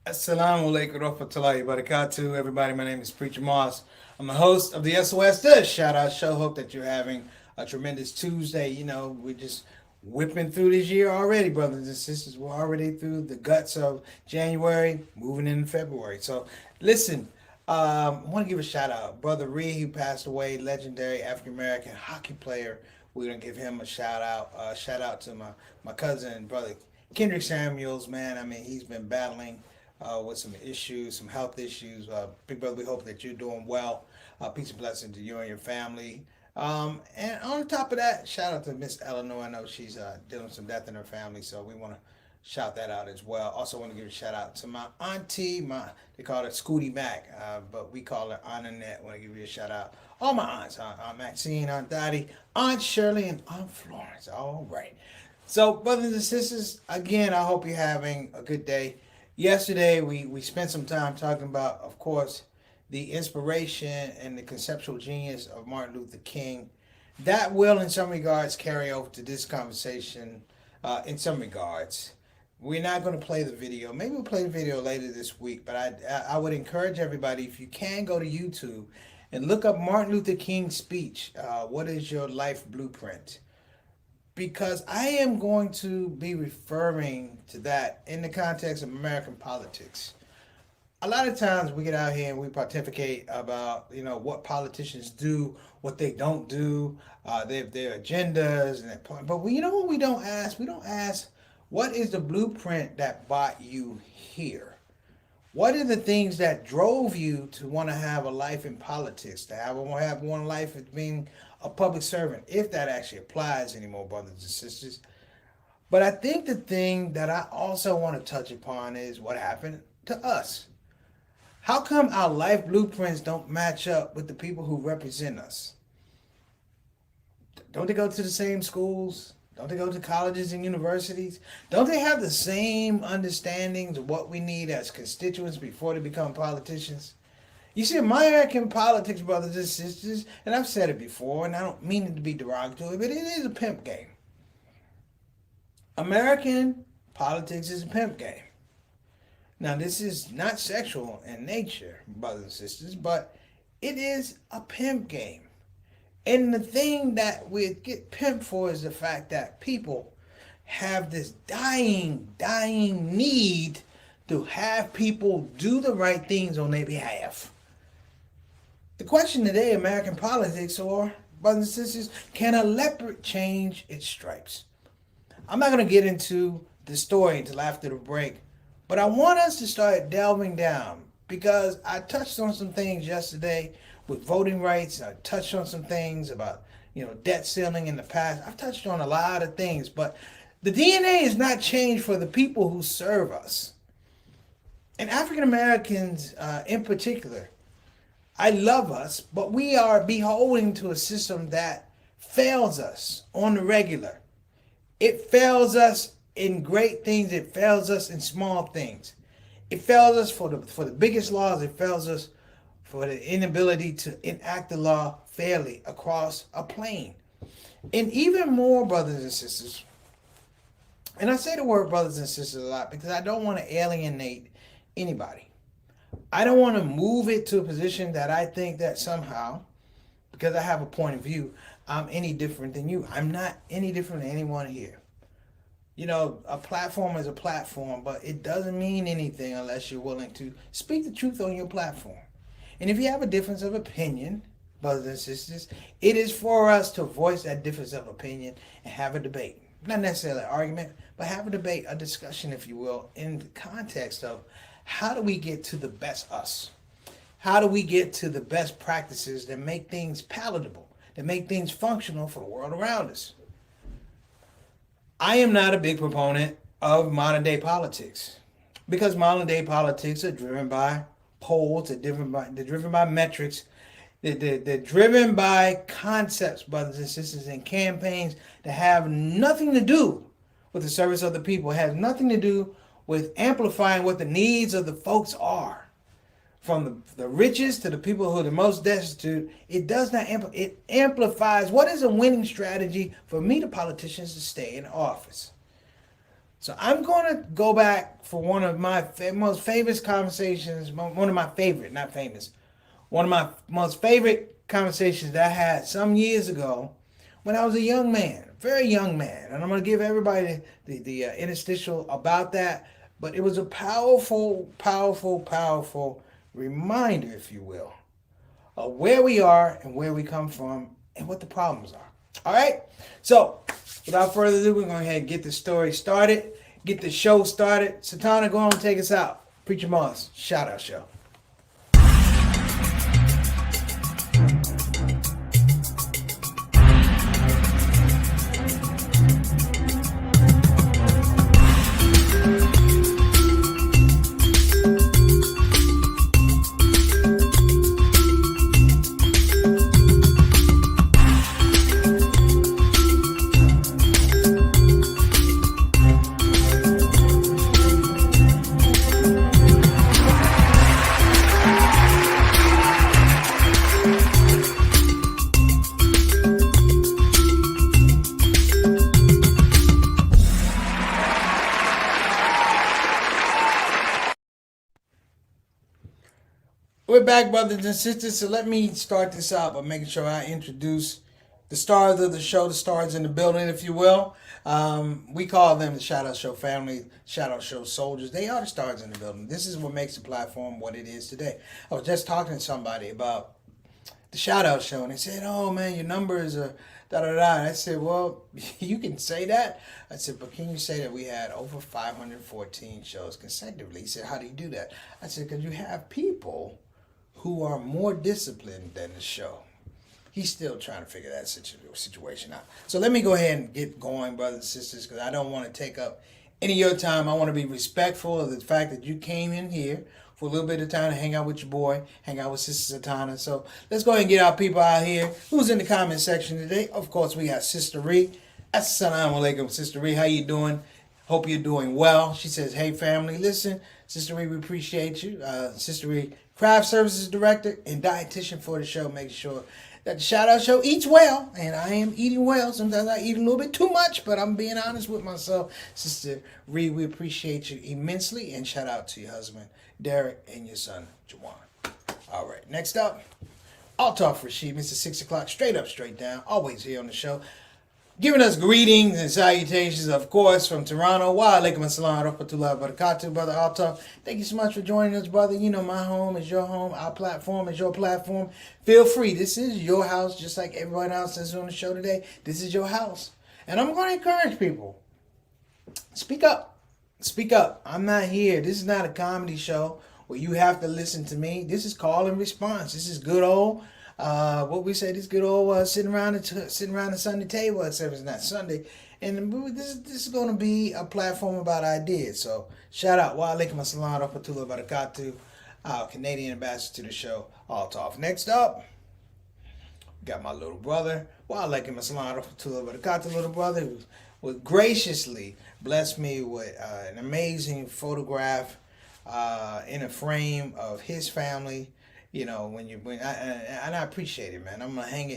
Assalamu alaikum warahmatullahi wabarakatuh. Everybody, my name is Preacher Moss. I'm the host of the SOS Dish Shout Out Show. Hope that you're having a tremendous Tuesday. We're just whipping through this year already, brothers and sisters. We're already through the guts of January, moving into February. So, listen, I want to give a shout out. Brother Ree, who passed away, legendary African American hockey player. We're going to give him a shout out. Shout out to my cousin, brother Kendrick Samuels, man. I mean, he's been battling with some issues, some health issues. Big brother, we hope that you're doing well. Peace and blessing to you and your family. And on top of that, shout out to Miss Eleanor. I know she's dealing with some death in her family, so we want to shout that out as well. Also want to give a shout out to my auntie. They call her Scooty Mac, but we call her Aunt Annette. Want to give you a shout out. All my aunts, Aunt Maxine, Aunt Dottie, Aunt Shirley, and Aunt Florence. All right. So, brothers and sisters, again, I hope you're having a good day. Yesterday, we spent some time talking about, of course, the inspiration and the conceptual genius of Martin Luther King. That will, in some regards, carry over to this conversation. In some regards, we're not going to play the video. Maybe we'll play the video later this week. But I would encourage everybody, if you can, go to YouTube and look up Martin Luther King's speech. What is your life blueprint? Because I am going to be referring to that in the context of American politics. A lot of times we get out here and we pontificate about what politicians do, what they don't do, their agendas, and but you know what we don't ask? We don't ask what is the blueprint that brought you here. What are the things that drove you to want to have a life in politics, to have one life as being a public servant, if that actually applies anymore, brothers and sisters? But I think the thing that I also want to touch upon is what happened to us. How come our life blueprints don't match up with the people who represent us? Don't they go to the same schools? Don't they go to colleges and universities? Don't they have the same understandings of what we need as constituents before they become politicians? You see, American politics, brothers and sisters, and I've said it before, and I don't mean it to be derogatory, but it is a pimp game. American politics is a pimp game. Now, this is not sexual in nature, brothers and sisters, but it is a pimp game. And the thing that we get pimped for is the fact that people have this dying need to have people do the right things on their behalf. The question today, American politics, or brothers and sisters, can a leopard change its stripes? I'm not going to get into the story until after the break, but I want us to start delving down because I touched on some things yesterday with voting rights. I touched on some things about, debt ceiling in the past. I've touched on a lot of things, but the DNA is not changed for the people who serve us. And African Americans in particular, I love us, but we are beholden to a system that fails us on the regular. It fails us in great things. It fails us in small things. It fails us for the biggest laws. It fails us for the inability to enact the law fairly across a plane. And even more, brothers and sisters, and I say the word brothers and sisters a lot because I don't want to alienate anybody. I don't want to move it to a position that I think that somehow, because I have a point of view, I'm any different than you. I'm not any different than anyone here. A platform is a platform, but it doesn't mean anything unless you're willing to speak the truth on your platform. And if you have a difference of opinion, brothers and sisters, it is for us to voice that difference of opinion and have a debate. Not necessarily an argument, but have a debate, a discussion, if you will, in the context of how do we get to the best us? How do we get to the best practices that make things palatable, that make things functional for the world around us? I am not a big proponent of modern day politics because modern day politics are driven by polls, they're driven by metrics, they're driven by concepts, brothers and sisters, and campaigns that have nothing to do with the service of the people. It has nothing to do with amplifying what the needs of the folks are. From the richest to the people who are the most destitute, it does not it amplifies what is a winning strategy for me, the politicians, to stay in office. So I'm going to go back for one of my most favorite conversations, one of my favorite, not famous, one of my most favorite conversations that I had some years ago when I was a young man, a very young man. And I'm going to give everybody the interstitial about that. But it was a powerful, powerful, powerful reminder, if you will, of where we are and where we come from and what the problems are. All right? So, without further ado, we're going to go ahead and get the story started, get the show started. Satana, go on and take us out. Preacher Moss, shout out show. We're back, brothers and sisters. So let me start this out by making sure I introduce the stars of the show, the stars in the building, if you will. We call them the Shout Out Show family, Shout Out Show soldiers. They are the stars in the building. This is what makes the platform what it is today. I was just talking to somebody about the Shout Out Show, and they said, "Oh man, your numbers are da da da." And I said, "Well, you can say that." I said, "But can you say that we had over 514 shows consecutively?" He said, "How do you do that?" I said, "Because you have people who are more disciplined than the show." He's still trying to figure that situation out. So let me go ahead and get going, brothers and sisters, because I don't want to take up any of your time. I want to be respectful of the fact that you came in here for a little bit of time to hang out with your boy, hang out with Sister Satana. So let's go ahead and get our people out here. Who's in the comment section today? Of course, we got Sister Ree. Assalamu alaikum, Sister Ree. How you doing? Hope you're doing well. She says, "Hey, family, listen, Sister Ree, we appreciate you." Sister Ree, craft services director and dietitian for the show, making sure that the Shout Out Show eats well, and I am eating well. Sometimes I eat a little bit too much, but I'm being honest with myself. Sister Ree, we appreciate you immensely, and shout out to your husband, Derek, and your son, Jawan. All right, next up, I'll talk for Rashid, Mr. 6 o'clock, straight up, straight down, always here on the show. Giving us greetings and salutations, of course, from Toronto. Wa alaikum assalam wa rahmatullahi wa barakatuh, Brother Alta. Thank you so much for joining us, brother. You know, my home is your home. Our platform is your platform. Feel free. This is your house, just like everyone else that's on the show today. This is your house. And I'm going to encourage people. Speak up. Speak up. I'm not here. This is not a comedy show where you have to listen to me. This is call and response. This is good old what we say, this good old sitting around the Sunday table, except it's not Sunday. And this is going to be a platform about ideas. So shout out, wa alaikum assalam wa rahmatullahi wa barakatuh, our Canadian ambassador to the show, Alt Off. Next up, we got my little brother, wa alaikum assalam wa rahmatullahi wa barakatuh, little brother, who would graciously bless me with an amazing photograph in a frame of his family. You know, and I appreciate it, man. I'm gonna hang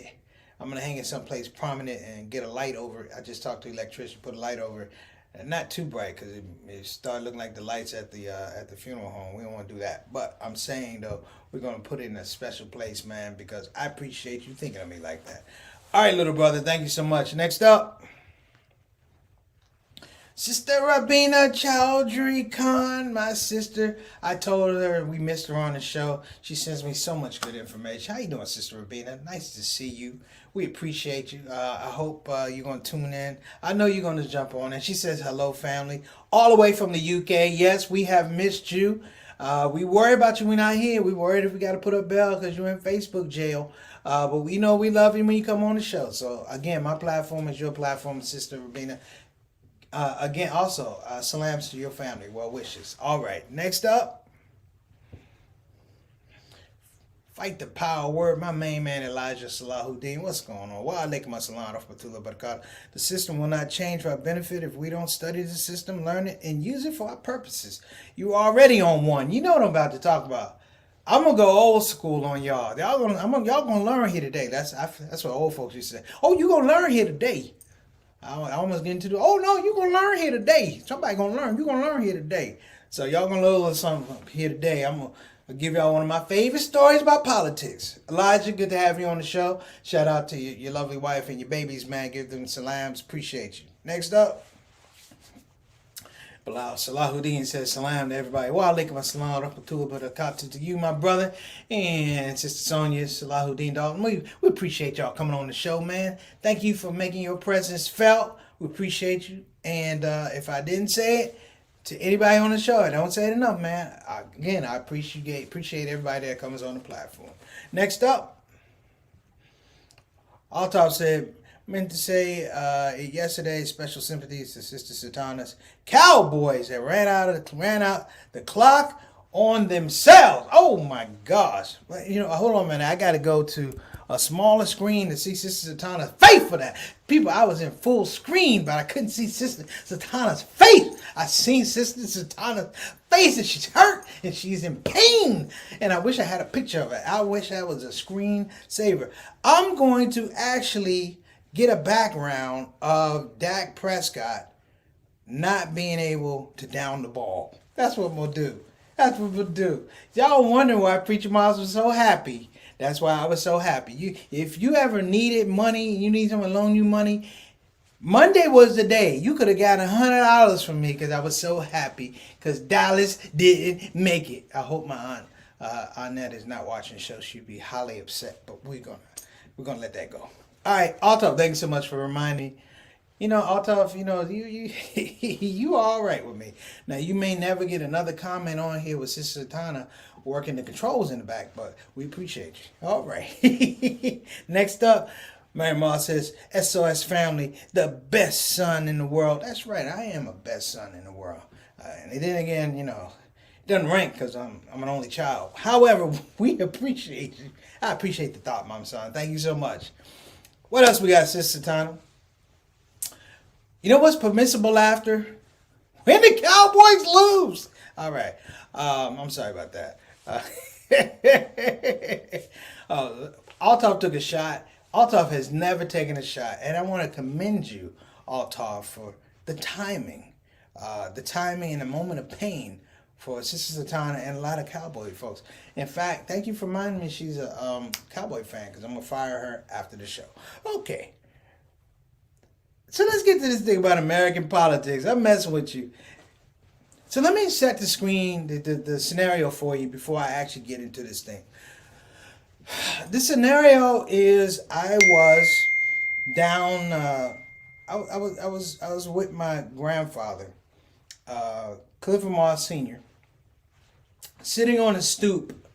it someplace prominent and get a light over it. I just talked to the electrician, put a light over it, and not too bright because it started looking like the lights at the funeral home. We don't want to do that. But I'm saying though, we're gonna put it in a special place, man, because I appreciate you thinking of me like that. All right, little brother, thank you so much. Next up, Sister Rabina Chowdhury Khan, my sister. I told her we missed her on the show. She sends me so much good information. How you doing, Sister Rabina? Nice to see you. We appreciate you. I hope you're going to tune in. I know you're going to jump on. And she says, hello, family. All the way from the UK. Yes, we have missed you. We worry about you when you're not here. We worried if we got to put up bail because you're in Facebook jail. But we know we love you when you come on the show. So, again, my platform is your platform, Sister Rabina. Again, also, salams to your family. Well wishes. All right. Next up, fight the power word. My main man, Elijah Salahuddin. What's going on? Wa alaikum assalam wa rahmatullahi wa barakatuh. The system will not change for our benefit if we don't study the system, learn it, and use it for our purposes. You already on one. You know what I'm about to talk about. I'm gonna go old school on y'all. Y'all gonna learn here today. That's what old folks used to say. Oh, you gonna learn here today. I almost get into the, oh no, you're going to learn here today. Somebody going to learn. You're going to learn here today. So y'all going to learn a little something here today. I'm going to give y'all one of my favorite stories about politics. Elijah, good to have you on the show. Shout out to your lovely wife and your babies, man. Give them salams. Appreciate you. Next up, Bilal Salahuddin says salam to everybody. Wa alaikum assalam rahmatullah barakatuh to you, my brother, and Sister Sonia Salahuddin Dalton. We appreciate y'all coming on the show, man. Thank you for making your presence felt. We appreciate you. And if I didn't say it to anybody on the show, I don't say it enough, man. I appreciate everybody that comes on the platform. Next up, Altaf said, meant to say yesterday, special sympathies to Sister Satana's Cowboys that ran out the clock on themselves. Oh my gosh. Hold on a minute. I got to go to a smaller screen to see Sister Satana's face for that. People, I was in full screen, but I couldn't see Sister Satana's face. I seen Sister Satana's face, and she's hurt, and she's in pain. And I wish I had a picture of it. I wish that was a screen saver. I'm going to actually get a background of Dak Prescott not being able to down the ball. That's what we'll do. Y'all wonder why Preacher Miles was so happy. That's why I was so happy. If you ever needed money, you need someone to loan you money, Monday was the day. You could have got $100 from me because I was so happy because Dallas didn't make it. I hope my aunt Annette is not watching the show. She'd be highly upset, but we're gonna let that go. All right, Altaf, thank you so much for reminding me. Altaf, you are all right with me. Now, you may never get another comment on here with Sister Satana working the controls in the back, but we appreciate you. All right. Next up, Mary Moss says, SOS family, the best son in the world. That's right, I am a best son in the world. And then again, it doesn't rank because I'm an only child. However, we appreciate you. I appreciate the thought, Mom Son. Thank you so much. What else we got, Sister Tana? You know what's permissible laughter? When the Cowboys lose. All right. I'm sorry about that. Altaf took a shot. Altaf has never taken a shot. And I want to commend you, Altaf, for the timing. And the moment of pain for Sister Satana and a lot of Cowboy folks. In fact, thank you for reminding me she's a Cowboy fan because I'm going to fire her after the show. Okay. So let's get to this thing about American politics. I'm messing with you. So let me set the screen, the scenario for you before I actually get into this thing. The scenario is I was down, I was with my grandfather, Clifford Moss Sr., sitting on a stoop,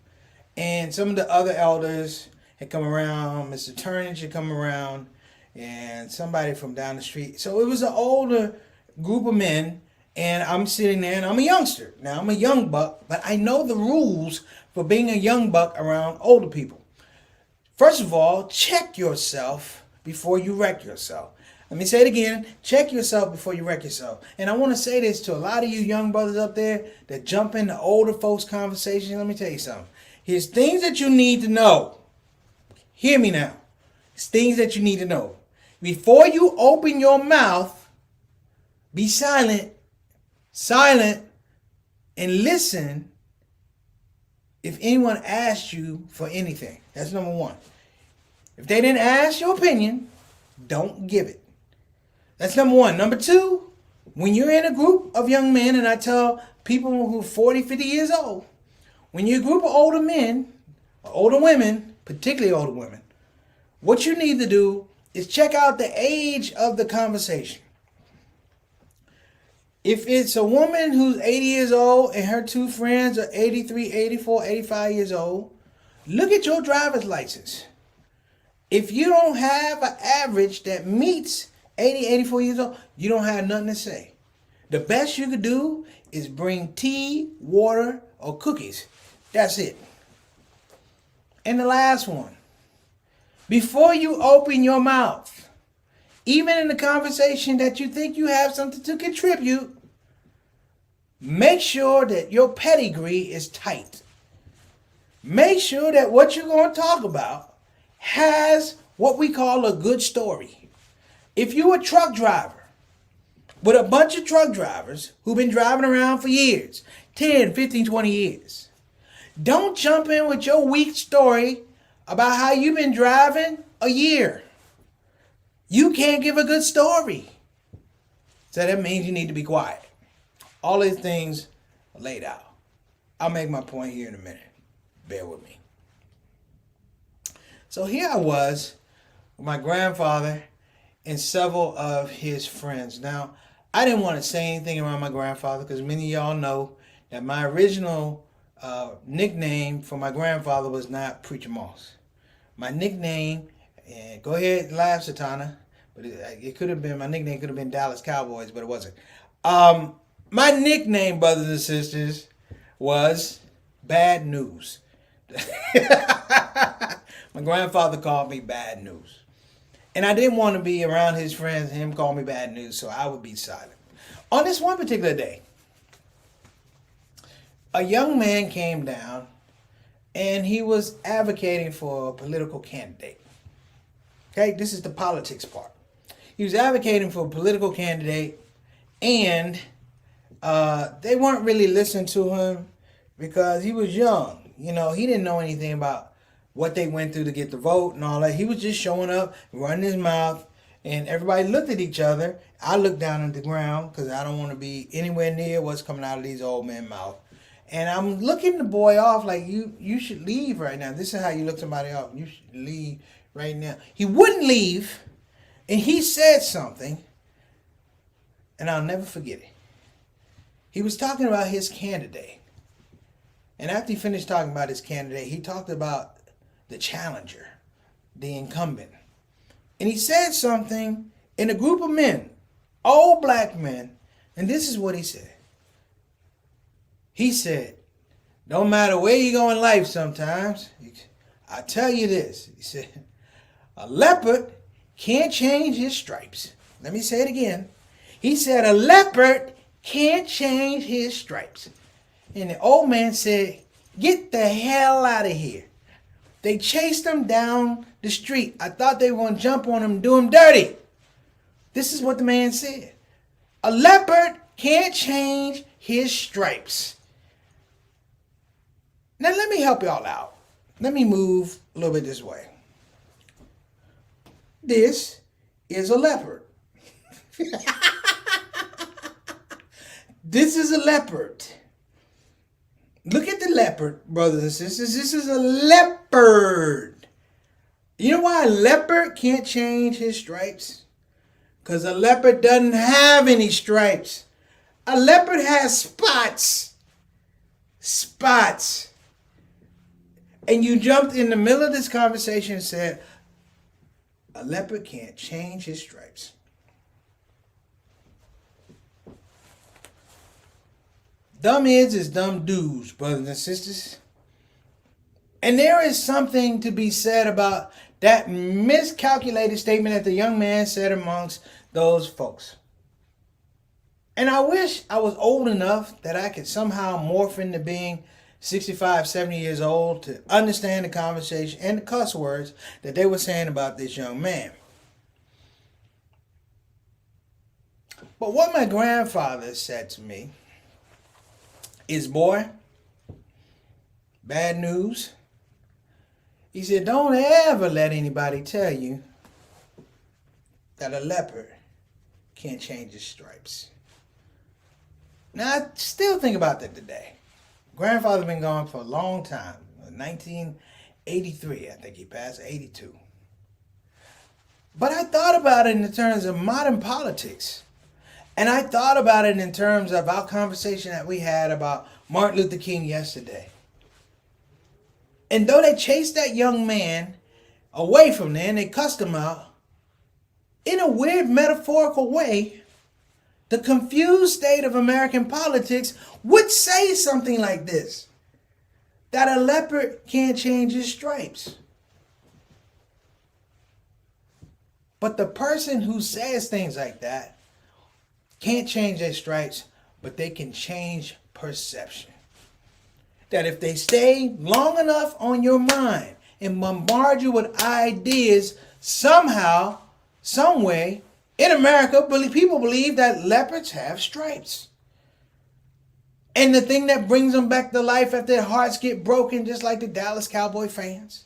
and some of the other elders had come around. Mr. Turnage had come around, and somebody from down the street. So it was an older group of men, and I'm sitting there, and I'm a youngster. Now, I'm a young buck, but I know the rules for being a young buck around older people. First of all, check yourself before you wreck yourself. Let me say it again. Check yourself before you wreck yourself. And I want to say this to a lot of you young brothers up there that jump into older folks' conversations. Let me tell you something. Here's things that you need to know. Hear me now. It's things that you need to know. Before you open your mouth, be silent, and listen if anyone asks you for anything. That's number one. If they didn't ask your opinion, don't give it. That's number one. Number two, when you're in a group of young men, and I tell people who are 40, 50 years old, when you're a group of older men, or older women, particularly older women, what you need to do is check out the age of the conversation. If it's a woman who's 80 years old and her two friends are 83, 84, 85 years old, look at your driver's license. If you don't have an average that meets 80, 84 years old, you don't have nothing to say. The best you could do is bring tea, water, or cookies. That's it. And the last one. Before you open your mouth, even in the conversation that you think you have something to contribute, make sure that your pedigree is tight. Make sure that what you're going to talk about has what we call a good story. If you a truck driver with a bunch of truck drivers who've been driving around for years, 10, 15, 20 years, don't jump in with your weak story about how you've been driving a year. You can't give a good story. So that means you need to be quiet. All these things are laid out. I'll make my point here in a minute. Bear with me. So here I was with my grandfather and several of his friends. Now, I didn't want to say anything around my grandfather because many of y'all know that my original nickname for my grandfather was not Preacher Moss. My nickname, and go ahead and laugh, Satana, but it could have been, my nickname could have been Dallas Cowboys, but it wasn't. My nickname, brothers and sisters, was Bad News. My grandfather called me Bad News. And I didn't want to be around his friends and him call me Bad News, so I would be silent. On this one particular day, a young man came down and he was advocating for a political candidate. Okay, this is the politics part. He was advocating for a political candidate and they weren't really listening to him because he was young. You know, he didn't know anything about what they went through to get the vote and all that. He was just showing up, running his mouth, and everybody looked at each other. I looked down at the ground because I don't want to be anywhere near what's coming out of these old men's mouth. And I'm looking the boy off like, you should leave right now. This is how you look somebody off. You should leave right now. He wouldn't leave, and he said something, and I'll never forget it. He was talking about his candidate. And after he finished talking about his candidate, he talked about the challenger, the incumbent. And he said something in a group of men, all black men, and this is what he said. He said, no matter where you go in life sometimes, I tell you this. He said, a leopard can't change his stripes. Let me say it again. He said, a leopard can't change his stripes. And the old man said, get the hell out of here. They chased him down the street. I thought they were going to jump on him and do him dirty. This is what the man said. A leopard can't change his stripes. Now let me help y'all out. Let me move a little bit this way. This is a leopard. This is a leopard. Look at the leopard, brothers and sisters. This is a leopard. You know why a leopard can't change his stripes? Because a leopard doesn't have any stripes. A leopard has spots. Spots. And you jumped in the middle of this conversation and said, a leopard can't change his stripes. Dumb heads is dumb dudes, brothers and sisters. And there is something to be said about that miscalculated statement that the young man said amongst those folks. And I wish I was old enough that I could somehow morph into being 65, 70 years old to understand the conversation and the cuss words that they were saying about this young man. But what my grandfather said to me is, boy, bad news. He said, don't ever let anybody tell you that a leopard can't change his stripes. Now, I still think about that today. Grandfather's been gone for a long time. 1983, I think he passed, 82. But I thought about it in terms of modern politics. And I thought about it in terms of our conversation that we had about Martin Luther King yesterday. And though they chased that young man away from there and they cussed him out, in a weird metaphorical way, the confused state of American politics would say something like this, that a leopard can't change his stripes. But the person who says things like that can't change their stripes, but they can change perception. That if they stay long enough on your mind and bombard you with ideas, somehow, some way, In America, people believe that leopards have stripes. And the thing that brings them back to life after their hearts get broken, just like the Dallas Cowboy fans,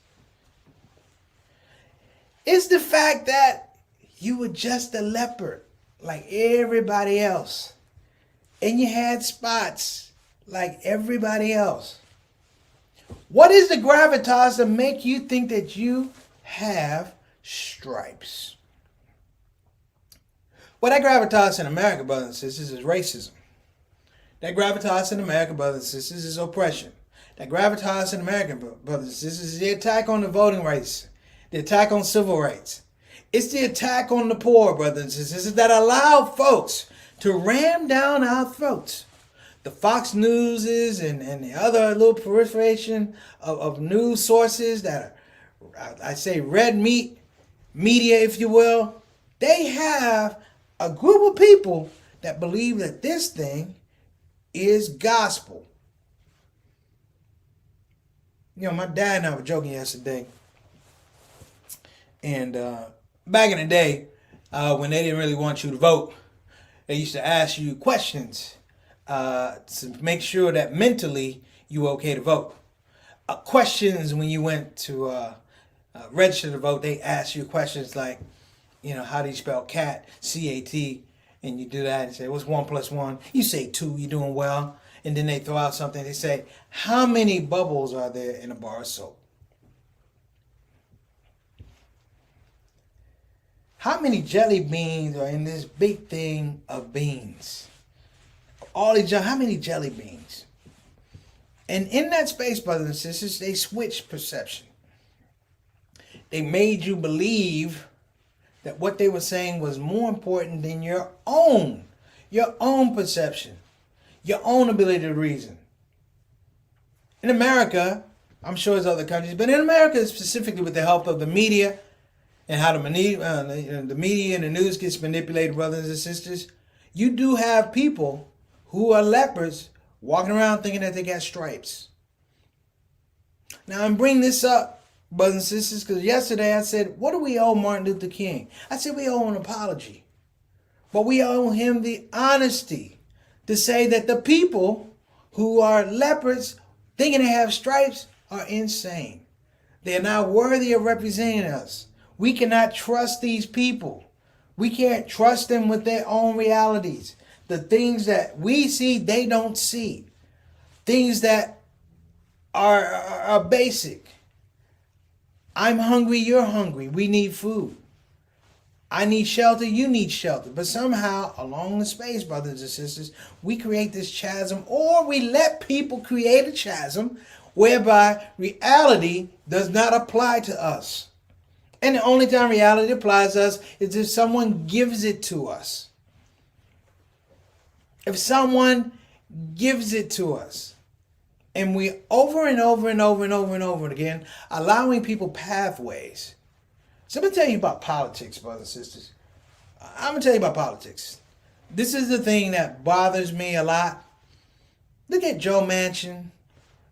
is the fact that you were just a leopard like everybody else. And you had spots like everybody else. What is the gravitas to make you think that you have stripes? Well, that gravitas in America, brothers and sisters, is racism. That gravitas in America, brothers and sisters, is oppression. That gravitas in America, brothers and sisters, is the attack on the voting rights, the attack on civil rights. It's the attack on the poor, brothers and sisters, that allow folks to ram down our throats. The Fox Newses and the other little proliferation of news sources that are, I say, red meat media, if you will, they have a group of people that believe that this thing is gospel. You know, my dad and I were joking yesterday. And back in the day, when they didn't really want you to vote, they used to ask you questions to make sure that mentally you were okay to vote. Questions when you went to register to vote, they asked you questions like, you know, how do you spell cat? C-A-T. And you do that and say, what's 1 + 1? You say 2, you're doing well. And then they throw out something. They say, how many bubbles are there in a bar of soap? How many jelly beans are in this big thing of beans? How many jelly beans? And in that space, brothers and sisters, they switched perception. They made you believe that what they were saying was more important than your own perception, your own ability to reason. In America, I'm sure it's other countries, but in America specifically with the help of the media and how the media and the news gets manipulated, brothers and sisters, you do have people who are leopards walking around thinking that they got stripes. Now I'm bringing this up, brothers and sisters, because yesterday I said, what do we owe Martin Luther King? I said we owe an apology. But we owe him the honesty to say that the people who are leopards thinking they have stripes are insane. They are not worthy of representing us. We cannot trust these people. We can't trust them with their own realities. The things that we see, they don't see. Things that are basic. I'm hungry, you're hungry. We need food. I need shelter, you need shelter. But somehow, along the space, brothers and sisters, we create this chasm, or we let people create a chasm whereby reality does not apply to us. And the only time reality applies to us is if someone gives it to us. If someone gives it to us. And we over and over and over and over and over again, allowing people pathways. So let me tell you about politics, brothers and sisters. I'm going to tell you about politics. This is the thing that bothers me a lot. Look at Joe Manchin.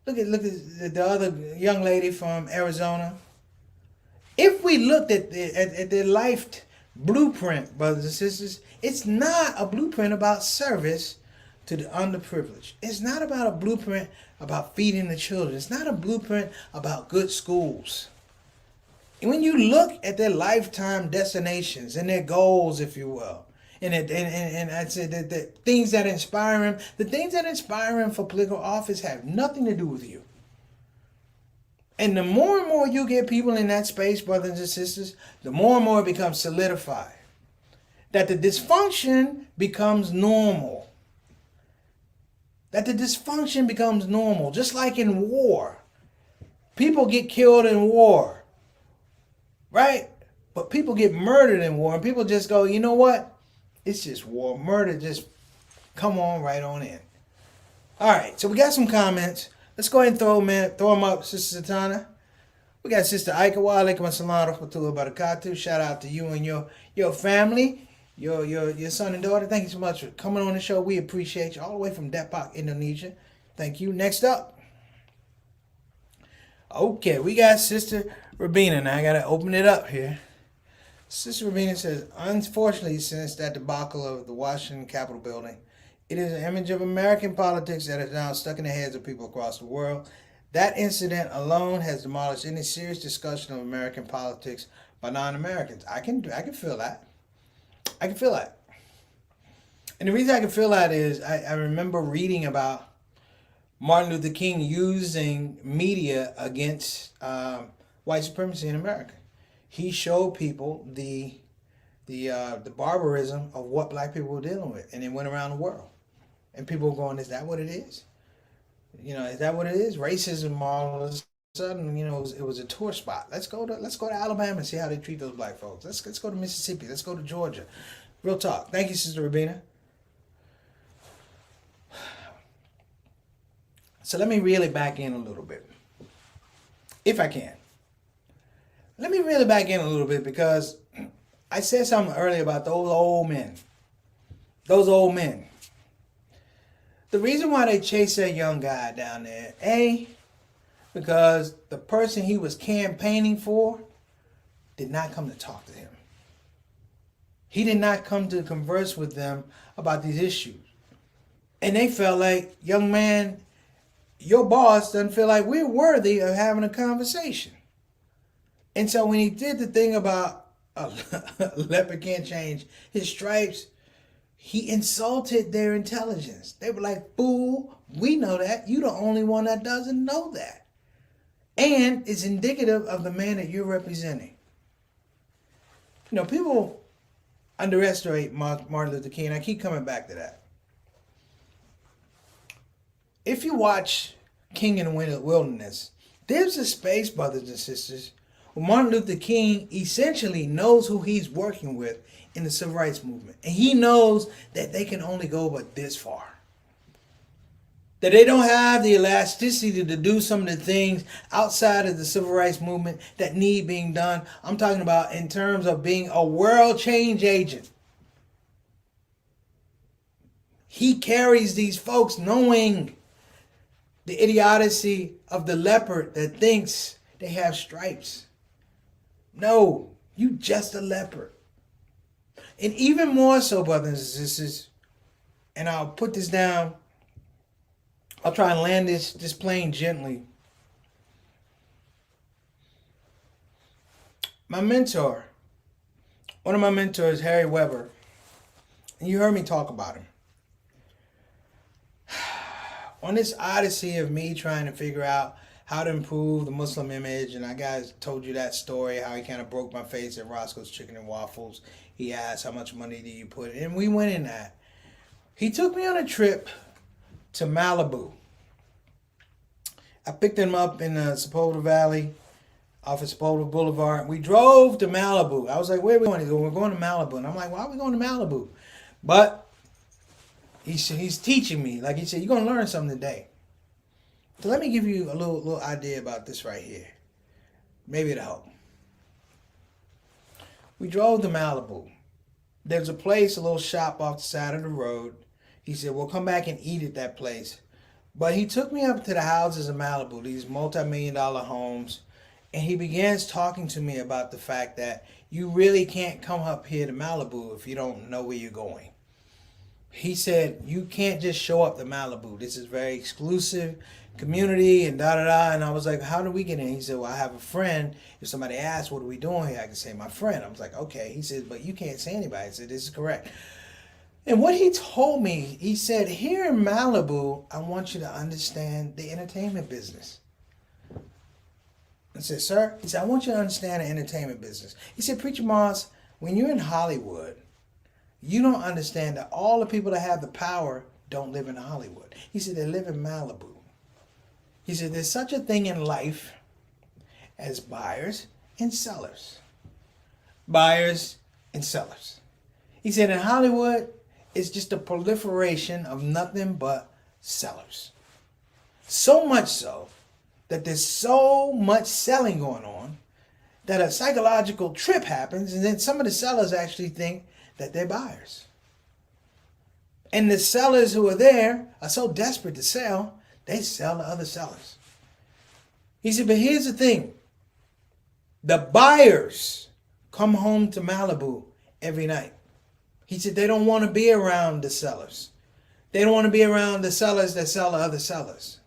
Look at the other young lady from Arizona. If we looked at their life blueprint, brothers and sisters, it's not a blueprint about service to the underprivileged. It's not about a blueprint about feeding the children. It's not a blueprint about good schools. And when you look at their lifetime destinations and their goals, if you will, and I'd say that the things that inspire him, the things that inspire him for political office have nothing to do with you. And the more and more you get people in that space, brothers and sisters, the more and more it becomes solidified. That the dysfunction becomes normal. That the dysfunction becomes normal. Just like in war. People get killed in war. Right? But people get murdered in war. And people just go, you know what? It's just war. Murder just come on right on in. All right. So we got some comments. Let's go ahead and throw them up, Sister Satana. We got Sister Aika wa alaikum assalam rahmatullahi wa barakatuh. Shout out to you and your family, your son and daughter. Thank you so much for coming on the show. We appreciate you all the way from Depok, Indonesia. Thank you. Next up. Okay, we got Sister Rabina. Now I got to open it up here. Sister Rabina says, unfortunately, since that debacle of the Washington Capitol building, it is an image of American politics that is now stuck in the heads of people across the world. That incident alone has demolished any serious discussion of American politics by non-Americans. I can feel that. I can feel that. And the reason I can feel that is I remember reading about Martin Luther King using media against white supremacy in America. He showed people the barbarism of what black people were dealing with, and it went around the world. And people were going, "Is that what it is? Is that what it is? Racism all of a sudden, it was a tour spot. Let's go to Alabama and see how they treat those black folks. Let's go to Mississippi. Let's go to Georgia. Real talk. Thank you, Sister Rabina. So let me reel it back in a little bit, if I can. Let me reel it back in a little bit because I said something earlier about those old men. Those old men. The reason why they chased that young guy down there, because the person he was campaigning for did not come to talk to him. He did not come to converse with them about these issues. And they felt like, young man, your boss doesn't feel like we're worthy of having a conversation. And so when he did the thing about a leopard can't change his stripes, he insulted their intelligence. They were like, fool, we know that. You're the only one that doesn't know that. And it's indicative of the man that you're representing. People underestimate Martin Luther King. I keep coming back to that. If you watch King in the Wilderness, there's a space, brothers and sisters, where Martin Luther King essentially knows who he's working with in the civil rights movement. And he knows that they can only go but this far. That they don't have the elasticity to do some of the things outside of the civil rights movement that need being done. I'm talking about in terms of being a world change agent. He carries these folks knowing the idiocy of the leopard that thinks they have stripes. No, you just a leopard. And even more so, brothers and sisters, and I'll put this down, I'll try and land this plane gently. My mentor, one of my mentors, Harry Weber, and you heard me talk about him. On this odyssey of me trying to figure out how to improve the Muslim image, and I guys told you that story, how he kind of broke my face at Roscoe's Chicken and Waffles. He asked, how much money do you put in? And we went in that. He took me on a trip to Malibu. I picked him up in the Sepulveda Valley, off of Sepulveda Boulevard. We drove to Malibu. I was like, where are we going? He goes, we're going to Malibu. And I'm like, why are we going to Malibu? But he's teaching me. Like he said, you're going to learn something today. So let me give you a little idea about this right here. Maybe it'll help. We drove to Malibu. There's a place, a little shop off the side of the road. He said, we'll come back and eat at that place. But he took me up to the houses of Malibu, these multi-million-dollar homes, and he begins talking to me about the fact that you really can't come up here to Malibu if you don't know where you're going. He said, you can't just show up to Malibu. This is very exclusive community and da-da-da. And I was like, how do we get in? He said, well, I have a friend. If somebody asks, what are we doing here? I can say, my friend. I was like, okay. He said, but you can't say anybody. I said, this is correct. And what he told me, he said, here in Malibu, I want you to understand the entertainment business. I said, sir? He said, I want you to understand the entertainment business. He said, Preacher Moss, when you're in Hollywood, you don't understand that all the people that have the power don't live in Hollywood. He said, they live in Malibu. He said, there's such a thing in life as buyers and sellers. Buyers and sellers. He said, in Hollywood, it's just a proliferation of nothing but sellers. So much so that there's so much selling going on that a psychological trip happens, and then some of the sellers actually think that they're buyers. And the sellers who are there are so desperate to sell, they sell to other sellers. He said, but here's the thing. The buyers come home to Malibu every night. He said they don't want to be around the sellers. They don't want to be around the sellers that sell to other sellers.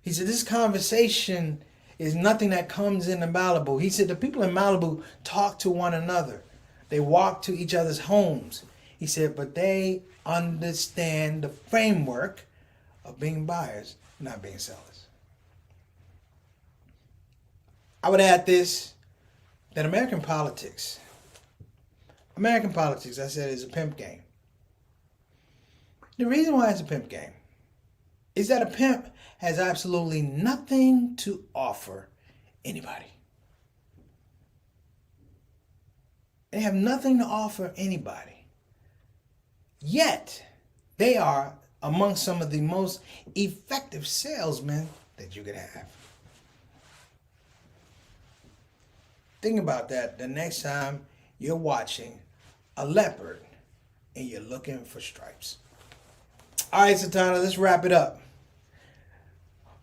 He said this conversation is nothing that comes into Malibu. He said the people in Malibu talk to one another. They walk to each other's homes. He said, but they understand the framework of being buyers, not being sellers. I would add this, that American politics, I said, is a pimp game. The reason why it's a pimp game is that a pimp has absolutely nothing to offer anybody. They have nothing to offer anybody. Yet, they are among some of the most effective salesmen that you could have. Think about that the next time you're watching a leopard and you're looking for stripes. All right, Satana, let's wrap it up.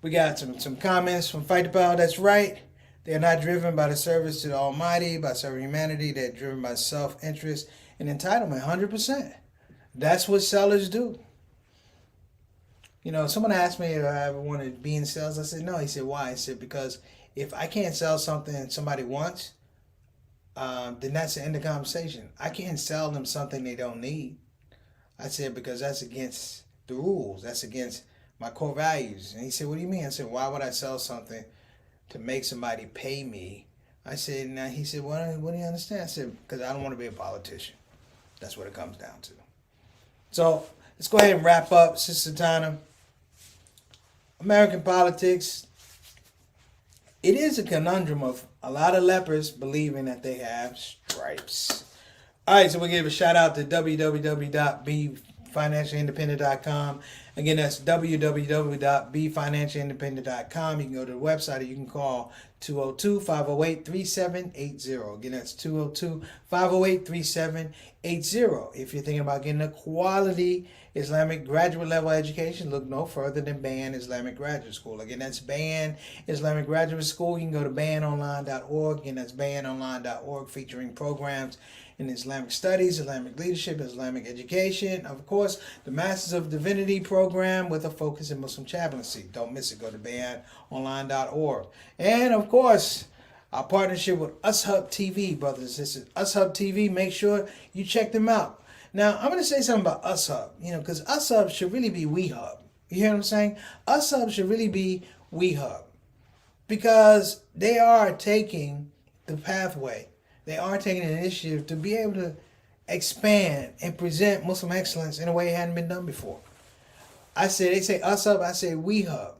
We got some comments from Fight the Power. That's right. They're not driven by the service to the Almighty, by serving humanity. They're driven by self-interest and entitlement, 100%. That's what sellers do. You know, someone asked me if I ever wanted to be in sales. I said, no. He said, why? I said, because if I can't sell something somebody wants, then that's the end of the conversation. I can't sell them something they don't need. I said, because that's against the rules. That's against my core values. And he said, what do you mean? I said, why would I sell something to make somebody pay me? I said, now he said, what do you understand? I said, because I don't want to be a politician. That's what it comes down to. So let's go ahead and wrap up, Sister Tana. American politics, it is a conundrum of a lot of lepers believing that they have stripes. All right, so we'll give a shout out to www.befinancialindependent.com. Again, that's www.befinancialindependent.com. You can go to the website or you can call 202-508-3780. Again, that's 202-508-3780. If you're thinking about getting a quality Islamic graduate level education, look no further than Bayan Islamic Graduate School. Again, that's Bayan Islamic Graduate School. You can go to bayanonline.org. Again, that's bayanonline.org, featuring programs in Islamic studies, Islamic leadership, Islamic education. Of course, the Masters of Divinity program with a focus in Muslim chaplaincy. Don't miss it. Go to bayanonline.org. And of course, our partnership with ShOUT TV, brothers and sisters. ShOUT TV, make sure you check them out. Now, I'm going to say something about ShOUT, because ShOUT should really be WeHub. You hear what I'm saying? ShOUT should really be WeHub, because they are taking the pathway. They are taking an initiative to be able to expand and present Muslim excellence in a way it hadn't been done before. They say ShOUT, I say WeHub.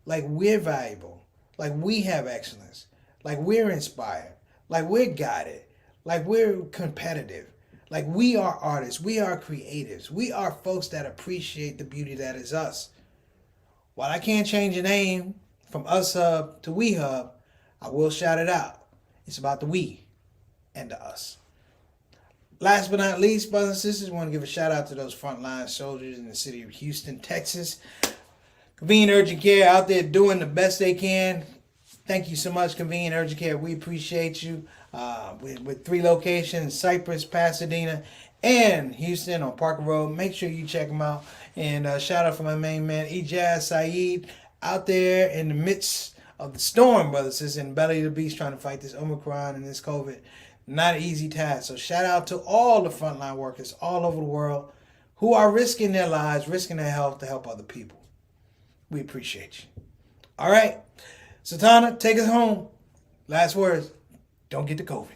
Like we're valuable. Like we have excellence. Like we're inspired. Like we're guided. Like we're competitive. Like we are artists. We are creatives. We are folks that appreciate the beauty that is us. While I can't change the name from ShOUT to WeHub, I will shout it out. It's about the we and the us. Last but not least, brothers and sisters, I want to give a shout out to those frontline soldiers in the city of Houston, Texas. Convenient Urgent Care out there doing the best they can. Thank you so much, Convenient Urgent Care. We appreciate you. With 3 locations, Cypress, Pasadena, and Houston on Parker Road. Make sure you check them out. And shout out for my main man, Ijaz Saeed, out there in the midst of the storm, brothers and sisters, in the belly of the beast, trying to fight this Omicron and this COVID. Not an easy task. So shout out to all the frontline workers all over the world who are risking their lives, risking their health to help other people. We appreciate you. All right. Satana, take us home. Last words. Don't get the COVID.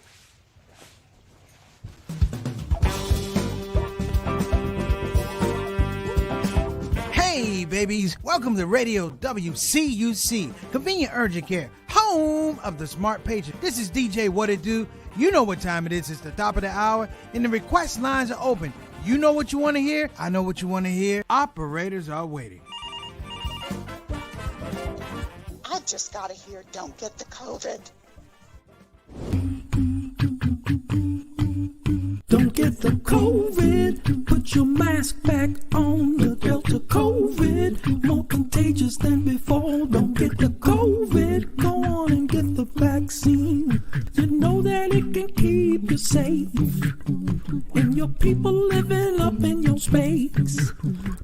Hey, babies. Welcome to Radio WCUC, Convenient Urgent Care, home of the smart patient. This is DJ What It Do. You know what time it is. It's the top of the hour, and the request lines are open. You know what you want to hear. I know what you want to hear. Operators are waiting. I just got to hear, don't get the COVID. Don't get the COVID. Put your mask back on. The Delta COVID, more contagious than before. Don't get the COVID. Go on and get the vaccine. You know that it can keep keep you safe. And your people living up in your space.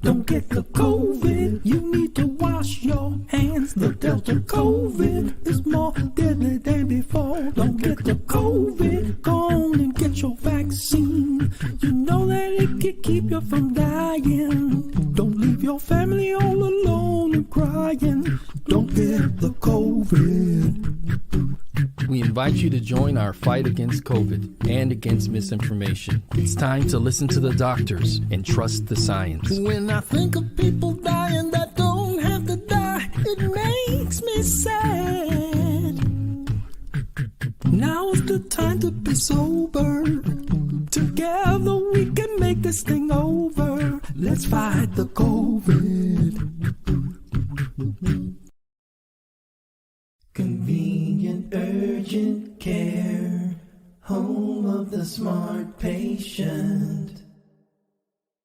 Don't get the COVID, you need to wash your hands. The Delta COVID is more deadly than before. Don't get the COVID, go on and get your vaccine. You know that it can keep you from dying. Don't leave your family all alone and crying. Don't get the COVID. We invite you to join our fight against COVID and against misinformation. It's time to listen to the doctors and trust the science. When I think of people dying that don't have to die, it makes me sad. Now's the time to be sober. Together we can make this thing over. Let's fight the COVID. Convenient urgent care, home of the smart patient.